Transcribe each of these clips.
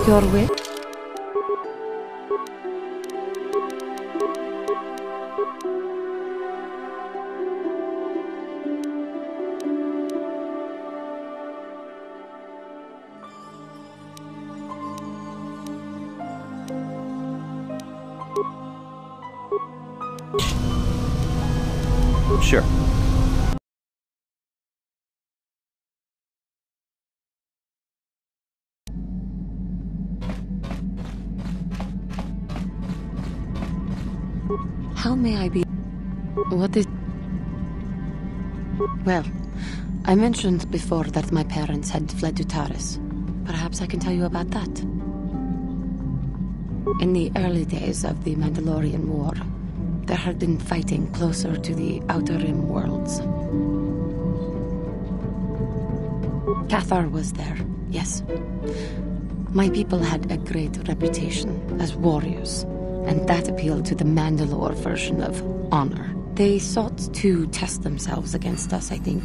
Your way? Sure. How may I be? What is... Well, I mentioned before that my parents had fled to Taris. Perhaps I can tell you about that. In the early days of the Mandalorian War, there had been fighting closer to the Outer Rim worlds. Kotor was there, yes. My people had a great reputation as warriors, and that appealed to the Mandalore version of honor. They sought to test themselves against us, I think.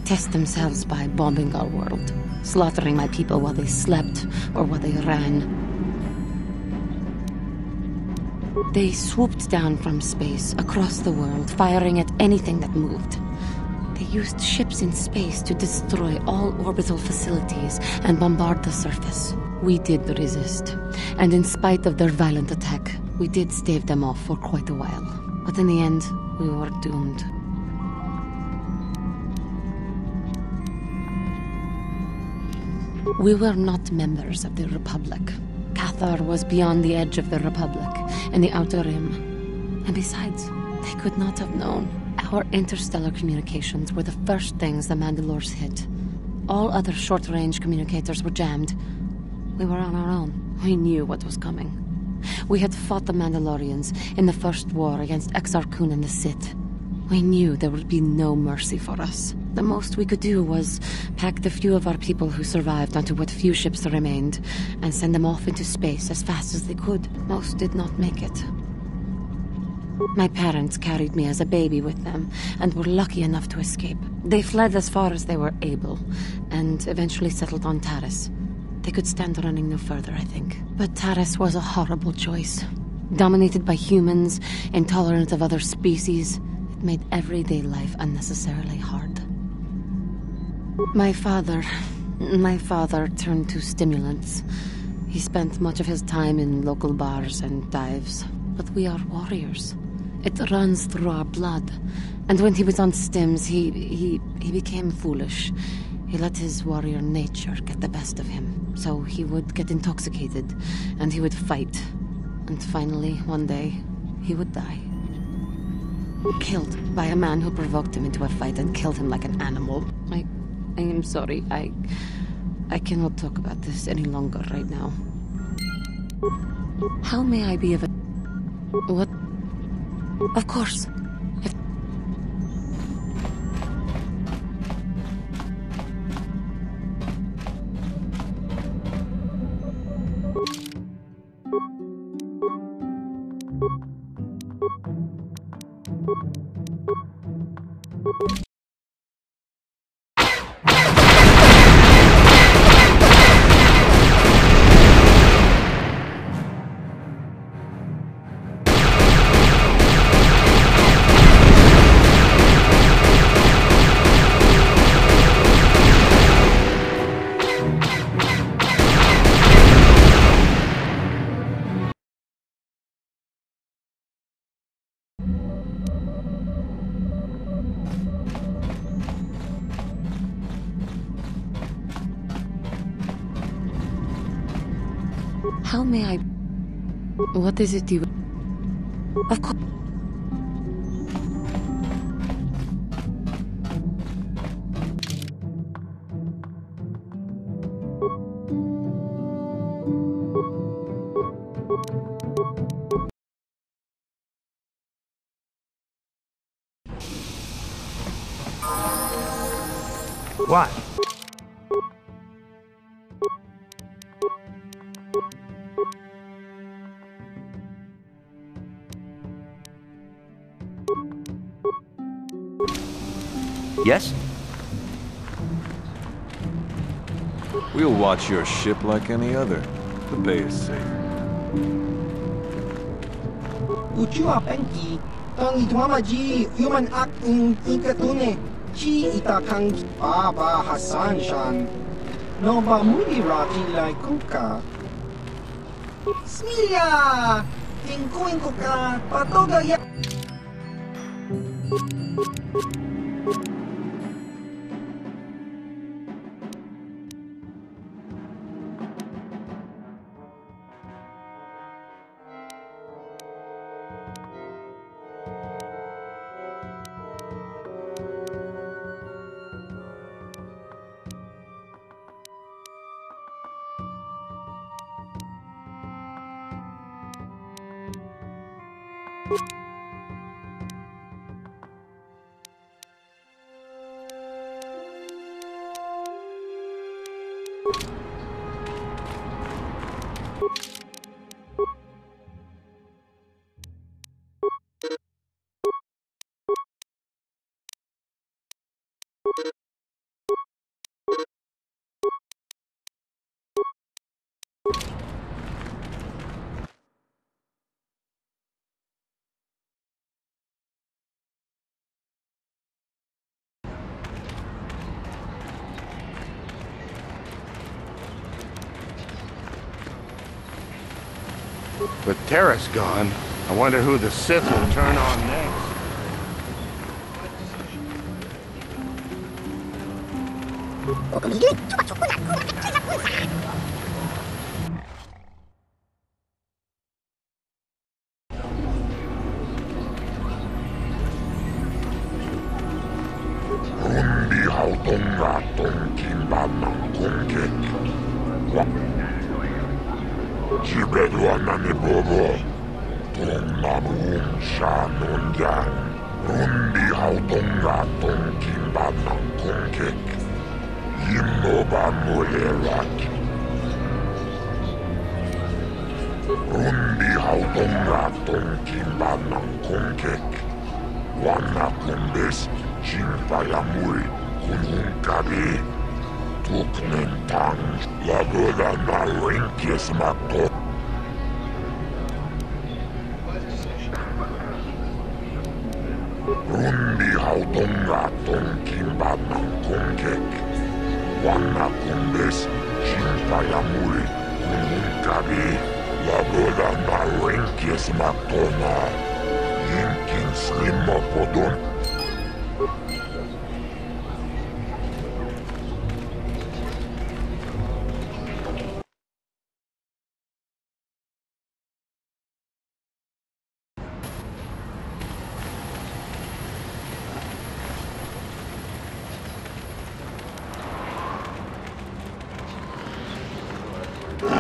Test themselves by bombing our world, slaughtering my people while they slept or while they ran. They swooped down from space, across the world, firing at anything that moved. They used ships in space to destroy all orbital facilities and bombard the surface. We did resist, and in spite of their violent attack, we did stave them off for quite a while. But in the end, we were doomed. We were not members of the Republic. Kotor was beyond the edge of the Republic, in the Outer Rim. And besides, they could not have known. Our interstellar communications were the first things the Mandalores hit. All other short-range communicators were jammed. We were on our own. We knew what was coming. We had fought the Mandalorians in the first war against Exar Kun and the Sith. We knew there would be no mercy for us. The most we could do was pack the few of our people who survived onto what few ships remained and send them off into space as fast as they could. Most did not make it. My parents carried me as a baby with them and were lucky enough to escape. They fled as far as they were able and eventually settled on Taris. They could stand running no further, I think. But Taris was a horrible choice. Dominated by humans, intolerant of other species, it made everyday life unnecessarily hard. My father turned to stimulants. He spent much of his time in local bars and dives. But we are warriors. It runs through our blood. And when he was on stims, he became foolish. He let his warrior nature get the best of him. So he would get intoxicated, and he would fight. And finally, one day, he would die. Killed by a man who provoked him into a fight and killed him like an animal. I am sorry. I cannot talk about this any longer right now. How may I be of a... What? Of course. How may I... What is it you... Of course... What? Yes? We'll watch your ship like any other. The bay is safe. Uchiwa penki, tang itmamaji human act in ikatune, chi itakang Baba Hassan Shan. No ba muli rati lai kuka. Smilia! Tingkuin ko ka, patoga ya. With Terrace gone, I wonder who the Sith will turn on next.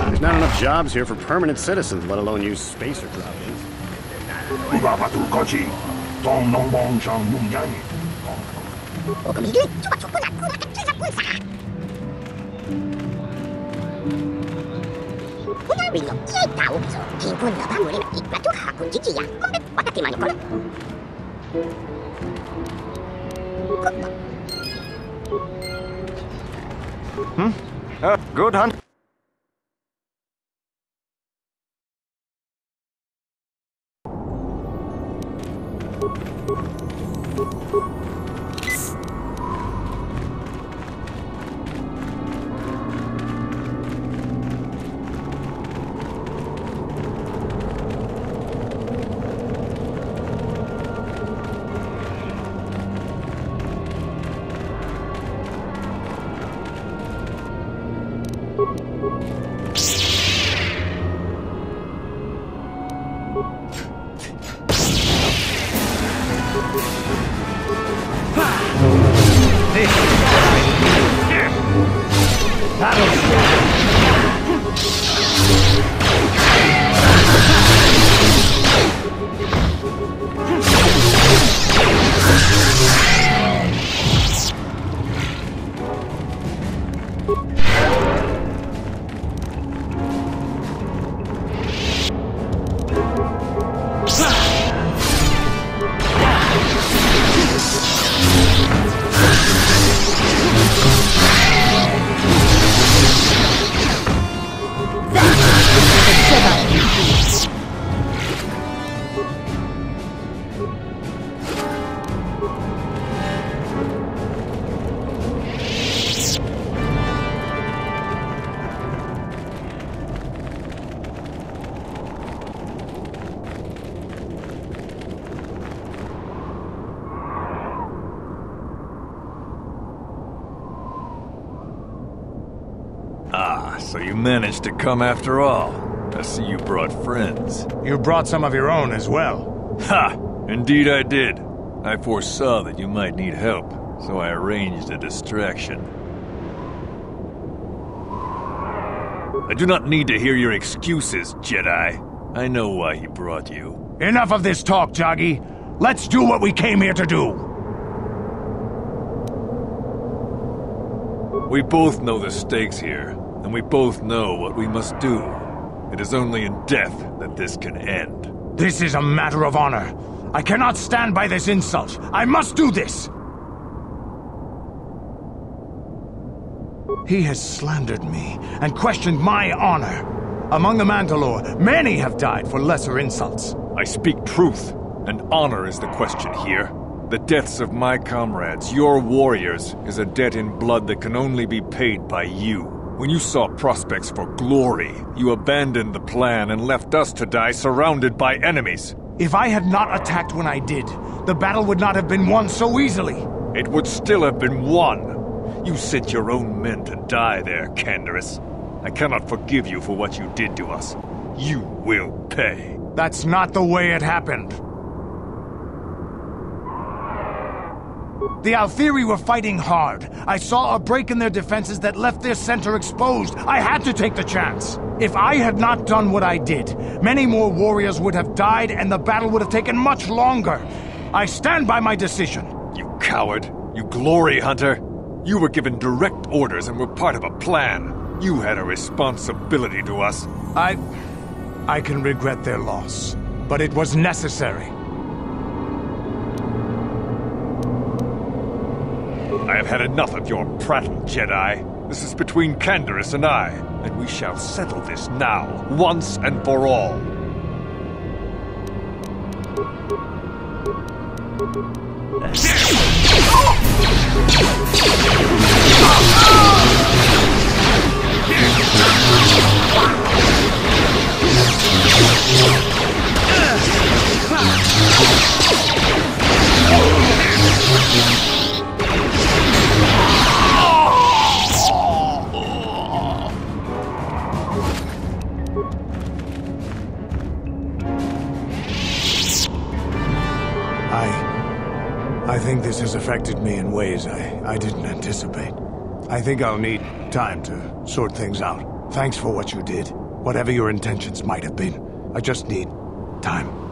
There's not enough jobs here for permanent citizens, let alone use spacer drop-ins. Good hunt. So you managed to come after all. I see you brought friends. You brought some of your own as well. Ha! Indeed I did. I foresaw that you might need help, so I arranged a distraction. I do not need to hear your excuses, Jedi. I know why he brought you. Enough of this talk, Joggy. Let's do what we came here to do. We both know the stakes here, and we both know what we must do. It is only in death that this can end. This is a matter of honor. I cannot stand by this insult. I must do this! He has slandered me and questioned my honor. Among the Mandalore, many have died for lesser insults. I speak truth, and honor is the question here. The deaths of my comrades, your warriors, is a debt in blood that can only be paid by you. When you saw prospects for glory, you abandoned the plan and left us to die surrounded by enemies. If I had not attacked when I did, the battle would not have been won so easily. It would still have been won. You sent your own men to die there, Canderous. I cannot forgive you for what you did to us. You will pay. That's not the way it happened. The Althiri were fighting hard. I saw a break in their defenses that left their center exposed. I had to take the chance. If I had not done what I did, many more warriors would have died and the battle would have taken much longer. I stand by my decision. You coward. You glory hunter. You were given direct orders and were part of a plan. You had a responsibility to us. I can regret their loss, but it was necessary. I have had enough of your prattle, Jedi. This is between Canderous and I, and we shall settle this now, once and for all. I think this has affected me in ways I didn't anticipate. I think I'll need time to sort things out. Thanks for what you did. Whatever your intentions might have been. I just need time.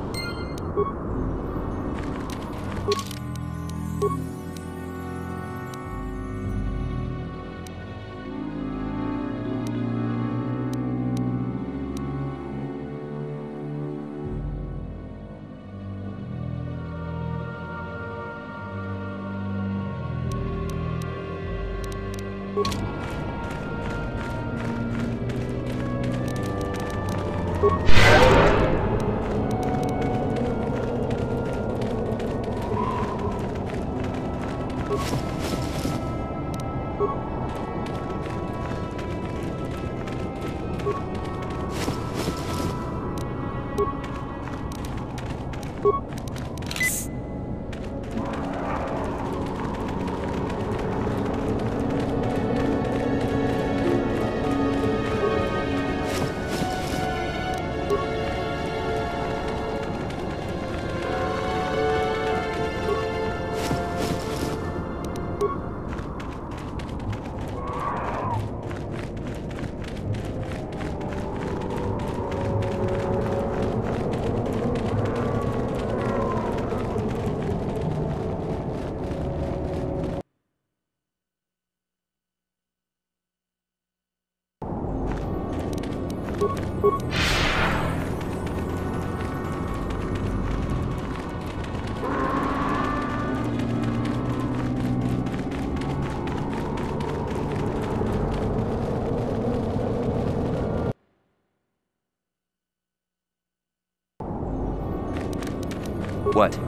What?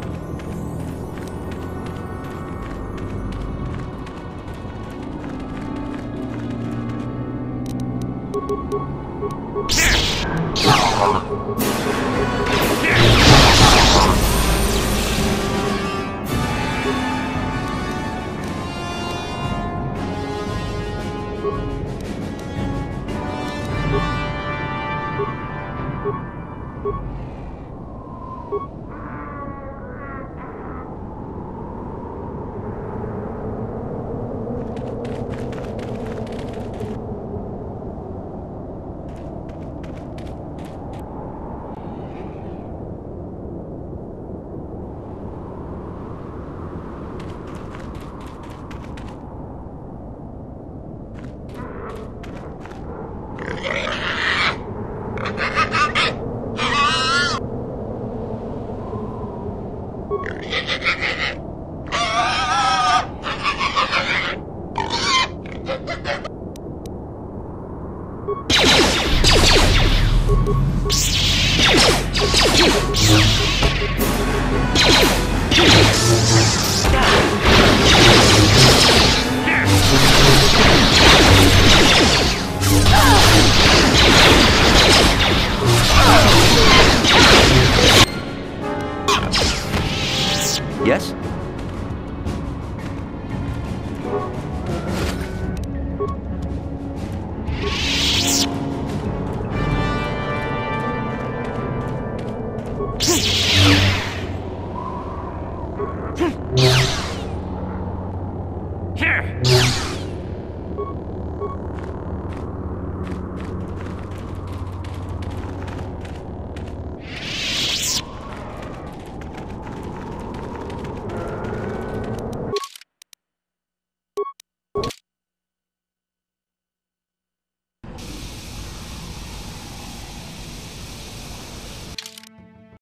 Yes?